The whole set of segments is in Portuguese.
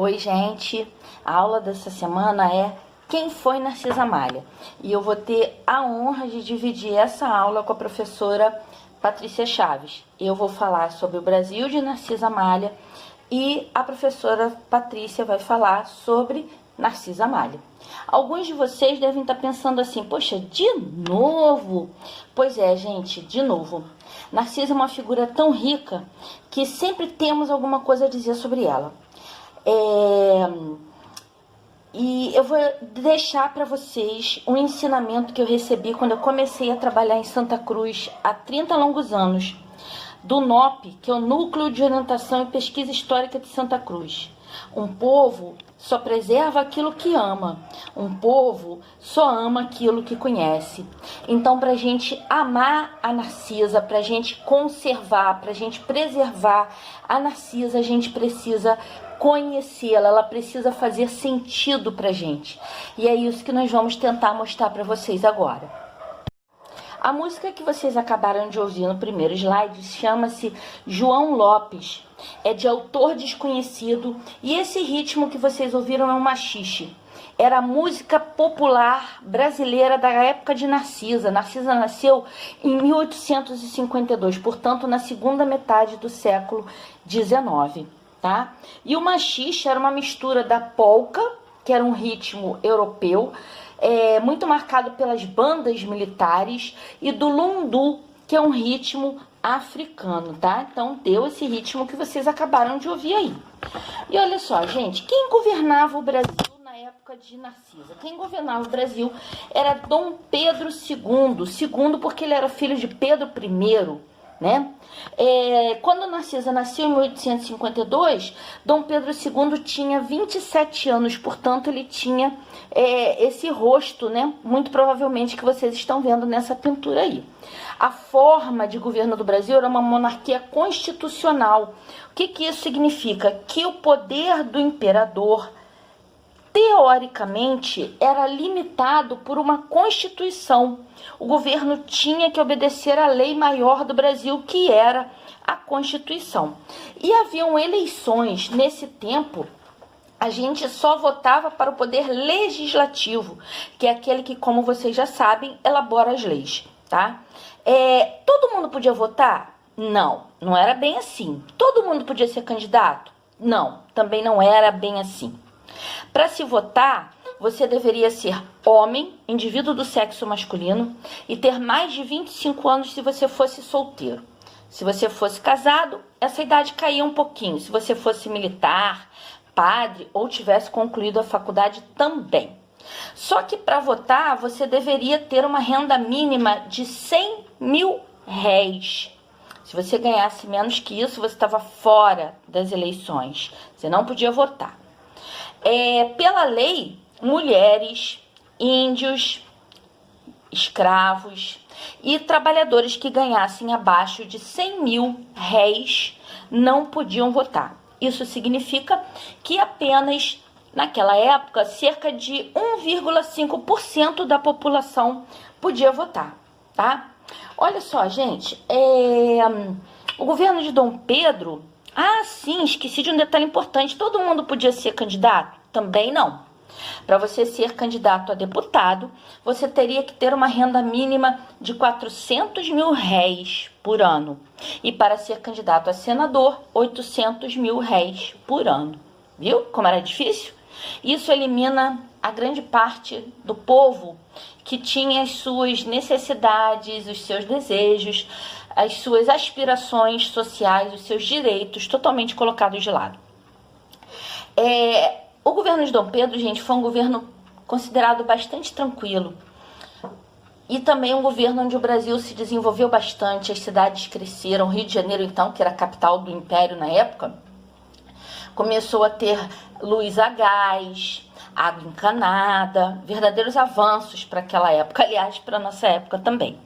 Oi, gente! A aula dessa semana é Quem foi Narcisa Malha? E eu vou ter a honra de dividir essa aula com a professora Patrícia Chaves. Eu vou falar sobre o Brasil de Narcisa Malha e a professora Patrícia vai falar sobre Narcisa Malha. Alguns de vocês devem estar pensando assim, poxa, de novo? Pois é, gente, de novo. Narcisa é uma figura tão rica que sempre temos alguma coisa a dizer sobre ela. E eu vou deixar para vocês um ensinamento que eu recebi quando eu comecei a trabalhar em Santa Cruz há 30 longos anos, do NOP, que é o Núcleo de Orientação e Pesquisa Histórica de Santa Cruz. Um povo só preserva aquilo que ama. Um povo só ama aquilo que conhece. Então, para a gente amar a Narcisa, para a gente conservar, para a gente preservar a Narcisa, a gente precisa conhecê-la. Ela precisa fazer sentido para a gente. E é isso que nós vamos tentar mostrar para vocês agora. A música que vocês acabaram de ouvir no primeiro slide chama-se João Lopes, é de autor desconhecido e esse ritmo que vocês ouviram é um machixe. Era a música popular brasileira da época de Narcisa. Narcisa nasceu em 1852, portanto na segunda metade do século XIX, tá? E o machixe era uma mistura da polca, que era um ritmo europeu, muito marcado pelas bandas militares, e do lundu, que é um ritmo africano, tá? Então deu esse ritmo que vocês acabaram de ouvir aí. E olha só, gente, quem governava o Brasil na época de Narcisa? Quem governava o Brasil era Dom Pedro II, segundo porque ele era filho de Pedro I, né? Quando Narcisa nasceu em 1852, Dom Pedro II tinha 27 anos, portanto ele tinha esse rosto, né? Muito provavelmente que vocês estão vendo nessa pintura aí. A forma de governo do Brasil era uma monarquia constitucional. O que isso significa? Que o poder do imperador, teoricamente, era limitado por uma Constituição. O governo tinha que obedecer à lei maior do Brasil, que era a Constituição. E haviam eleições. Nesse tempo, a gente só votava para o poder legislativo, que é aquele que, como vocês já sabem, elabora as leis, tá? Todo mundo podia votar? Não, não era bem assim. Todo mundo podia ser candidato? Não, também não era bem assim. Para se votar, você deveria ser homem, indivíduo do sexo masculino, e ter mais de 25 anos se você fosse solteiro. Se você fosse casado, essa idade caía um pouquinho. Se você fosse militar, padre ou tivesse concluído a faculdade também. Só que para votar, você deveria ter uma renda mínima de 100 mil réis. Se você ganhasse menos que isso, você estava fora das eleições. Você não podia votar. Pela lei, mulheres, índios, escravos e trabalhadores que ganhassem abaixo de 100 mil réis não podiam votar. Isso significa que apenas, naquela época, cerca de 1,5% da população podia votar, tá? Olha só, gente, o governo de Dom Pedro... Ah, sim, esqueci de um detalhe importante. Todo mundo podia ser candidato? Também não. Para você ser candidato a deputado, você teria que ter uma renda mínima de 400 mil réis por ano. E para ser candidato a senador, 800 mil réis por ano. Viu como era difícil? Isso elimina a grande parte do povo que tinha as suas necessidades, os seus desejos, as suas aspirações sociais, os seus direitos totalmente colocados de lado. O governo de Dom Pedro, gente, foi um governo considerado bastante tranquilo. E também um governo onde o Brasil se desenvolveu bastante, as cidades cresceram. O Rio de Janeiro, então, que era a capital do Império na época, começou a ter luz a gás, água encanada, verdadeiros avanços para aquela época, aliás, para a nossa época também.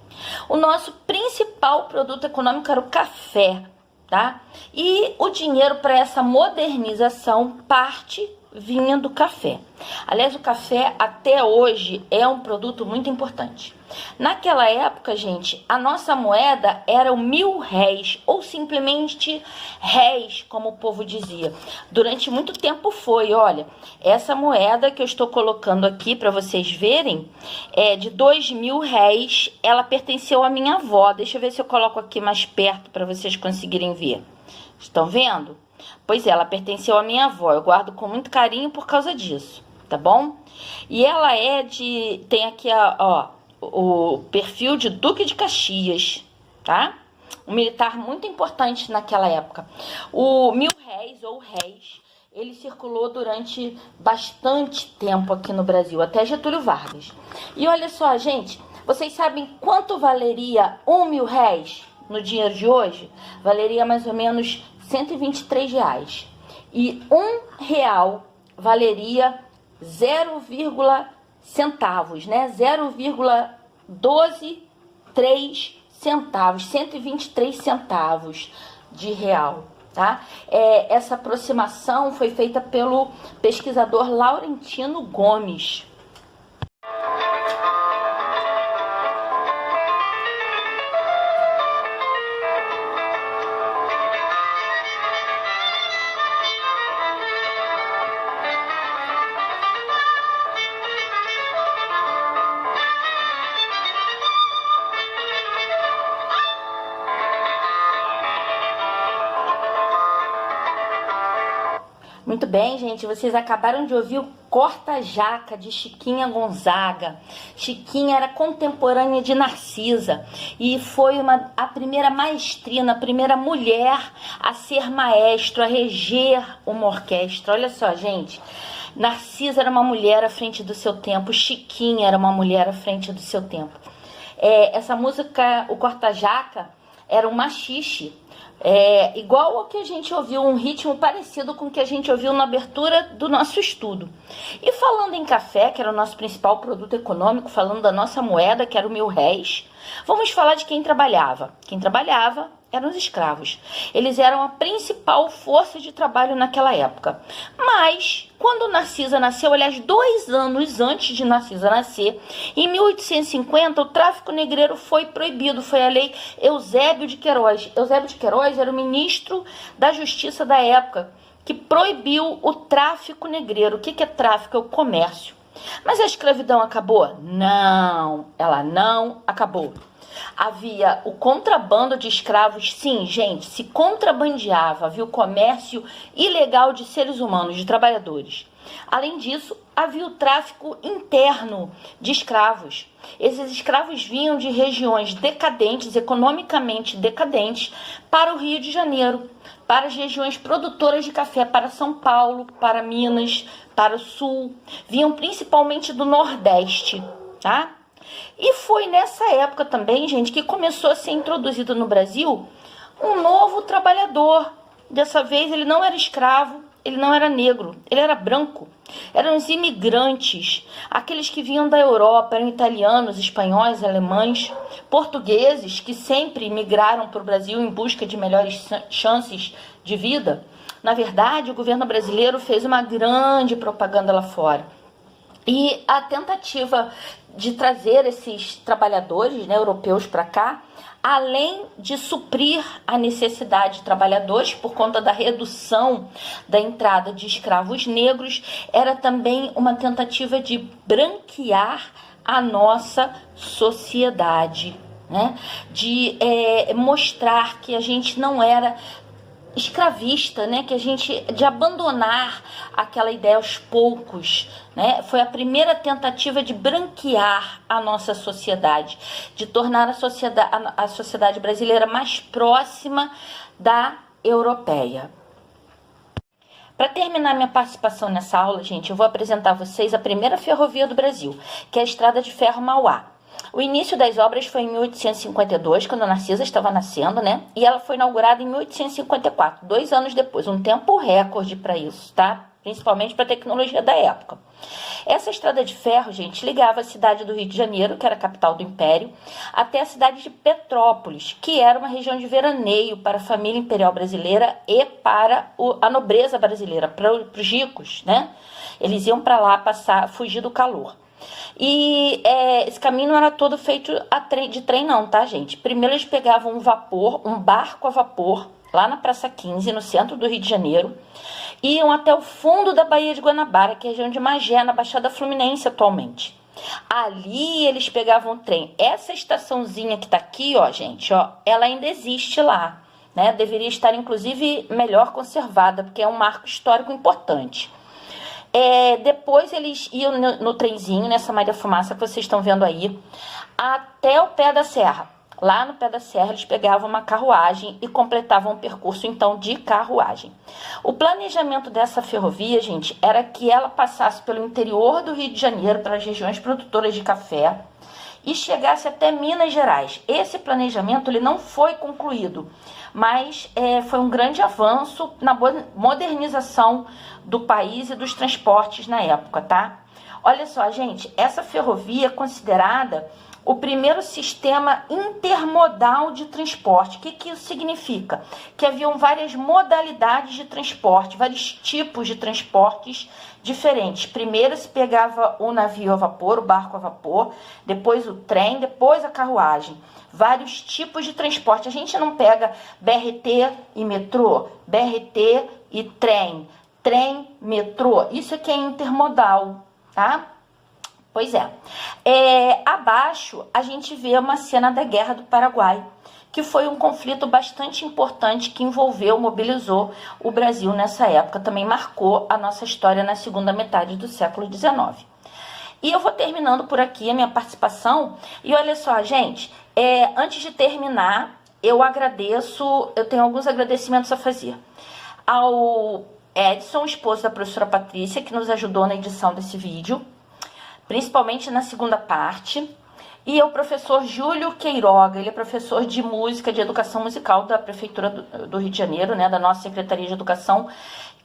O nosso principal produto econômico era o café, tá? E o dinheiro para essa modernização parte vinha do café. Aliás, o café até hoje é um produto muito importante. Naquela época, gente, a nossa moeda era o 1.000 réis, ou simplesmente réis, como o povo dizia. Durante muito tempo foi, olha, essa moeda que eu estou colocando aqui para vocês verem, é de 2.000 réis, ela pertenceu à minha avó. Deixa eu ver se eu coloco aqui mais perto para vocês conseguirem ver. Estão vendo? Pois é, ela pertenceu à minha avó, eu guardo com muito carinho por causa disso, tá bom? E ela tem aqui, ó, o perfil de Duque de Caxias, tá? Um militar muito importante naquela época. O 1.000 réis, ou réis, ele circulou durante bastante tempo aqui no Brasil, até Getúlio Vargas. E olha só, gente, vocês sabem quanto valeria 1.000 réis no dinheiro de hoje? Valeria mais ou menos 123 reais. E R$1 valeria 0, centavos, né? 0,123 centavos, 123 centavos de real, tá? Essa aproximação foi feita pelo pesquisador Laurentino Gomes. Muito bem, gente, vocês acabaram de ouvir o Corta-Jaca, de Chiquinha Gonzaga. Chiquinha era contemporânea de Narcisa e foi a primeira maestrina, a primeira mulher a ser maestro, a reger uma orquestra. Olha só, gente, Narcisa era uma mulher à frente do seu tempo, Chiquinha era uma mulher à frente do seu tempo. Essa música, o Corta-Jaca, era um machixe, igual ao que a gente ouviu, um ritmo parecido com o que a gente ouviu na abertura do nosso estudo. E falando em café, que era o nosso principal produto econômico, falando da nossa moeda, que era o 1.000 réis, vamos falar de quem trabalhava. Quem trabalhava eram os escravos. Eles eram a principal força de trabalho naquela época. Mas, quando Narcisa nasceu, aliás, 2 anos antes de Narcisa nascer, em 1850, o tráfico negreiro foi proibido. Foi a lei Eusébio de Queiroz. Eusébio de Queiroz era o ministro da Justiça da época, que proibiu o tráfico negreiro. O que é tráfico? É o comércio. Mas a escravidão acabou? Não, ela não acabou. Havia o contrabando de escravos, sim, gente, se contrabandeava, havia o comércio ilegal de seres humanos, de trabalhadores. Além disso, havia o tráfico interno de escravos. Esses escravos vinham de regiões decadentes, economicamente decadentes, para o Rio de Janeiro, para as regiões produtoras de café, para São Paulo, para Minas, para o Sul. Vinham principalmente do Nordeste, tá? E foi nessa época também, gente, que começou a ser introduzido no Brasil um novo trabalhador. Dessa vez ele não era escravo, ele não era negro, ele era branco. Eram os imigrantes, aqueles que vinham da Europa, eram italianos, espanhóis, alemães, portugueses, que sempre migraram para o Brasil em busca de melhores chances de vida. Na verdade, o governo brasileiro fez uma grande propaganda lá fora. E a tentativa de trazer esses trabalhadores, né, europeus para cá, além de suprir a necessidade de trabalhadores por conta da redução da entrada de escravos negros, era também uma tentativa de branquear a nossa sociedade, né? De mostrar que a gente não era escravista, né? De abandonar aquela ideia aos poucos, né? Foi a primeira tentativa de branquear a nossa sociedade, de tornar a sociedade brasileira mais próxima da europeia. Para terminar minha participação nessa aula, gente, eu vou apresentar a vocês a primeira ferrovia do Brasil, que é a Estrada de Ferro Mauá. O início das obras foi em 1852, quando a Narcisa estava nascendo, né? E ela foi inaugurada em 1854, 2 anos depois, um tempo recorde para isso, tá? Principalmente para a tecnologia da época. Essa estrada de ferro, gente, ligava a cidade do Rio de Janeiro, que era a capital do Império, até a cidade de Petrópolis, que era uma região de veraneio para a família imperial brasileira e para a nobreza brasileira, para os ricos, né? Eles iam para lá fugir do calor. E esse caminho não era todo feito de trem não, tá, gente? Primeiro eles pegavam um barco a vapor, lá na Praça 15, no centro do Rio de Janeiro, iam até o fundo da Baía de Guanabara, que é a região de Magé, na Baixada Fluminense atualmente. Ali eles pegavam o trem. Essa estaçãozinha que tá aqui, ó, gente, ó, ela ainda existe lá, né? Deveria estar, inclusive, melhor conservada, porque é um marco histórico importante. Depois eles iam no trenzinho, nessa Maria Fumaça que vocês estão vendo aí, até o pé da serra. Lá no pé da serra eles pegavam uma carruagem e completavam o percurso, então, de carruagem. O planejamento dessa ferrovia, gente, era que ela passasse pelo interior do Rio de Janeiro, pelas regiões produtoras de café, e chegasse até Minas Gerais. Esse planejamento ele não foi concluído, mas foi um grande avanço na modernização do país e dos transportes na época, tá? Olha só, gente, essa ferrovia é considerada o primeiro sistema intermodal de transporte. O que isso significa? Que haviam várias modalidades de transporte, vários tipos de transportes diferentes. Primeiro se pegava o navio a vapor, o barco a vapor, depois o trem, depois a carruagem. Vários tipos de transporte. A gente não pega BRT e metrô, BRT e trem, trem, metrô. Isso aqui é intermodal, tá? Pois é. Abaixo a gente vê uma cena da Guerra do Paraguai, que foi um conflito bastante importante que mobilizou o Brasil nessa época, também marcou a nossa história na segunda metade do século XIX. E eu vou terminando por aqui a minha participação. E olha só, gente, antes de terminar, eu tenho alguns agradecimentos a fazer. Ao Edson, esposo da professora Patrícia, que nos ajudou na edição desse vídeo, principalmente na segunda parte, e ao professor Júlio Queiroga, ele é professor de música, de educação musical da Prefeitura do Rio de Janeiro, né, da nossa Secretaria de Educação,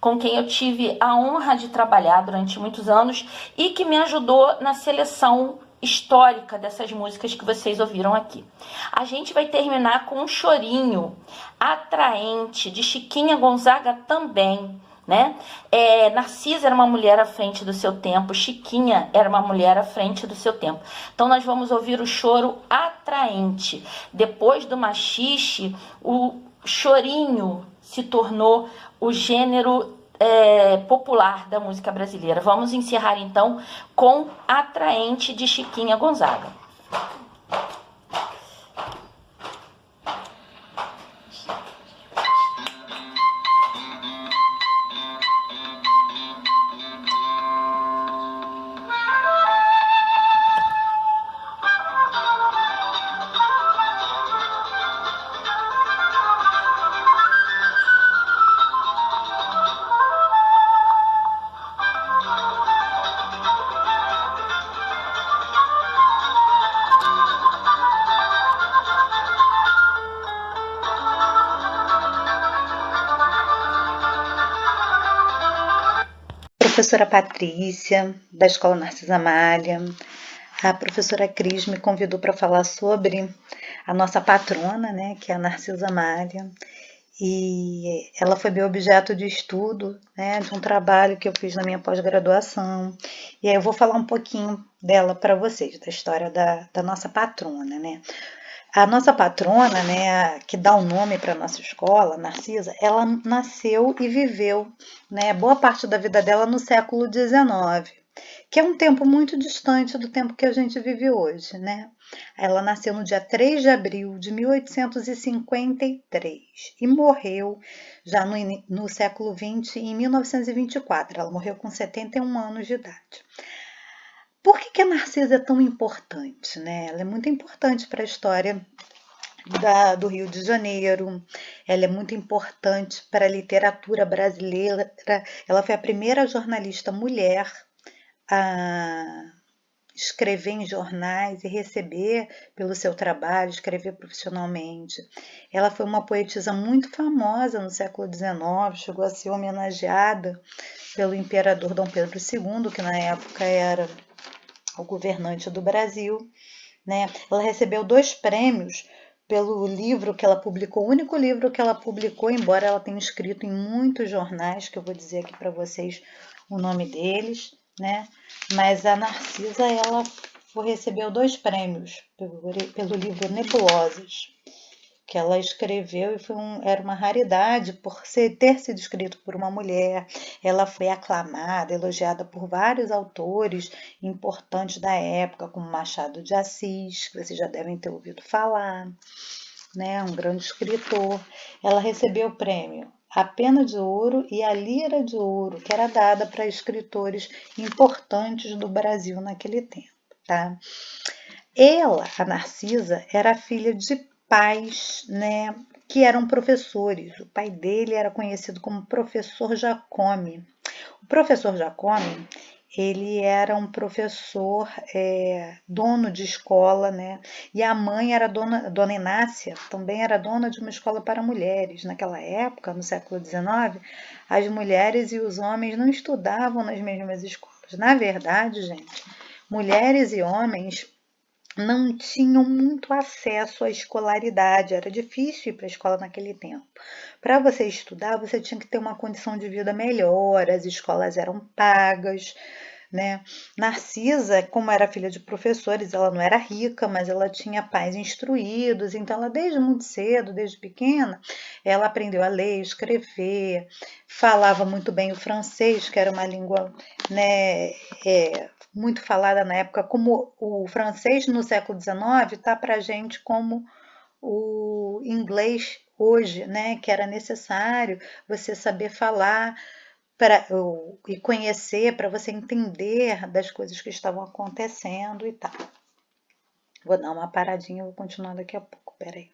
com quem eu tive a honra de trabalhar durante muitos anos e que me ajudou na seleção histórica dessas músicas que vocês ouviram aqui. A gente vai terminar com um chorinho atraente de Chiquinha Gonzaga também, né? Narcisa era uma mulher à frente do seu tempo, Chiquinha era uma mulher à frente do seu tempo. Então nós vamos ouvir o choro atraente. Depois do machixe, o chorinho se tornou o gênero popular da música brasileira. Vamos encerrar então com Atraente de Chiquinha Gonzaga. Professora Patrícia, da Escola Narcisa Amália, a professora Cris me convidou para falar sobre a nossa patrona, né, que é a Narcisa Amália, e ela foi meu objeto de estudo, né, de um trabalho que eu fiz na minha pós-graduação, e aí eu vou falar um pouquinho dela para vocês, da história da nossa patrona, né. A nossa patrona, né, que dá o nome para a nossa escola, Narcisa, ela nasceu e viveu, né, boa parte da vida dela no século XIX, que é um tempo muito distante do tempo que a gente vive hoje, né? Ela nasceu no dia 3 de abril de 1853 e morreu já no século XX, em 1924. Ela morreu com 71 anos de idade. Por que a Narcisa é tão importante, né? Ela é muito importante para a história do Rio de Janeiro, ela é muito importante para a literatura brasileira, ela foi a primeira jornalista mulher a escrever em jornais e receber pelo seu trabalho, escrever profissionalmente. Ela foi uma poetisa muito famosa no século XIX, chegou a ser homenageada pelo imperador Dom Pedro II, que na época era o governante do Brasil, né? Ela recebeu 2 prêmios pelo livro que ela publicou, o único livro que ela publicou, embora ela tenha escrito em muitos jornais, que eu vou dizer aqui para vocês o nome deles, né? Mas a Narcisa, ela recebeu 2 prêmios pelo livro Nebulosas, que ela escreveu e era uma raridade por ter sido escrito por uma mulher. Ela foi aclamada, elogiada por vários autores importantes da época, como Machado de Assis, que vocês já devem ter ouvido falar, né? Um grande escritor. Ela recebeu o prêmio A Pena de Ouro e a Lira de Ouro, que era dada para escritores importantes do Brasil naquele tempo, tá? Ela, a Narcisa, era filha de pais, né, que eram professores. O pai dele era conhecido como Professor Jacome. O Professor Jacome, ele era um professor dono de escola, né? E a mãe era Dona Inácia, também era dona de uma escola para mulheres. Naquela época, no século XIX, as mulheres e os homens não estudavam nas mesmas escolas. Na verdade, gente, mulheres e homens não tinham muito acesso à escolaridade, era difícil ir para a escola naquele tempo. Para você estudar, você tinha que ter uma condição de vida melhor, as escolas eram pagas, né? Narcisa, como era filha de professores, ela não era rica, mas ela tinha pais instruídos, então ela desde muito cedo, desde pequena, ela aprendeu a ler, escrever, falava muito bem o francês, que era uma língua, né, muito falada na época, como o francês no século XIX está para a gente como o inglês hoje, né, que era necessário você saber falar e conhecer para você entender das coisas que estavam acontecendo e tal. Vou dar uma paradinha, vou continuar daqui a pouco, peraí.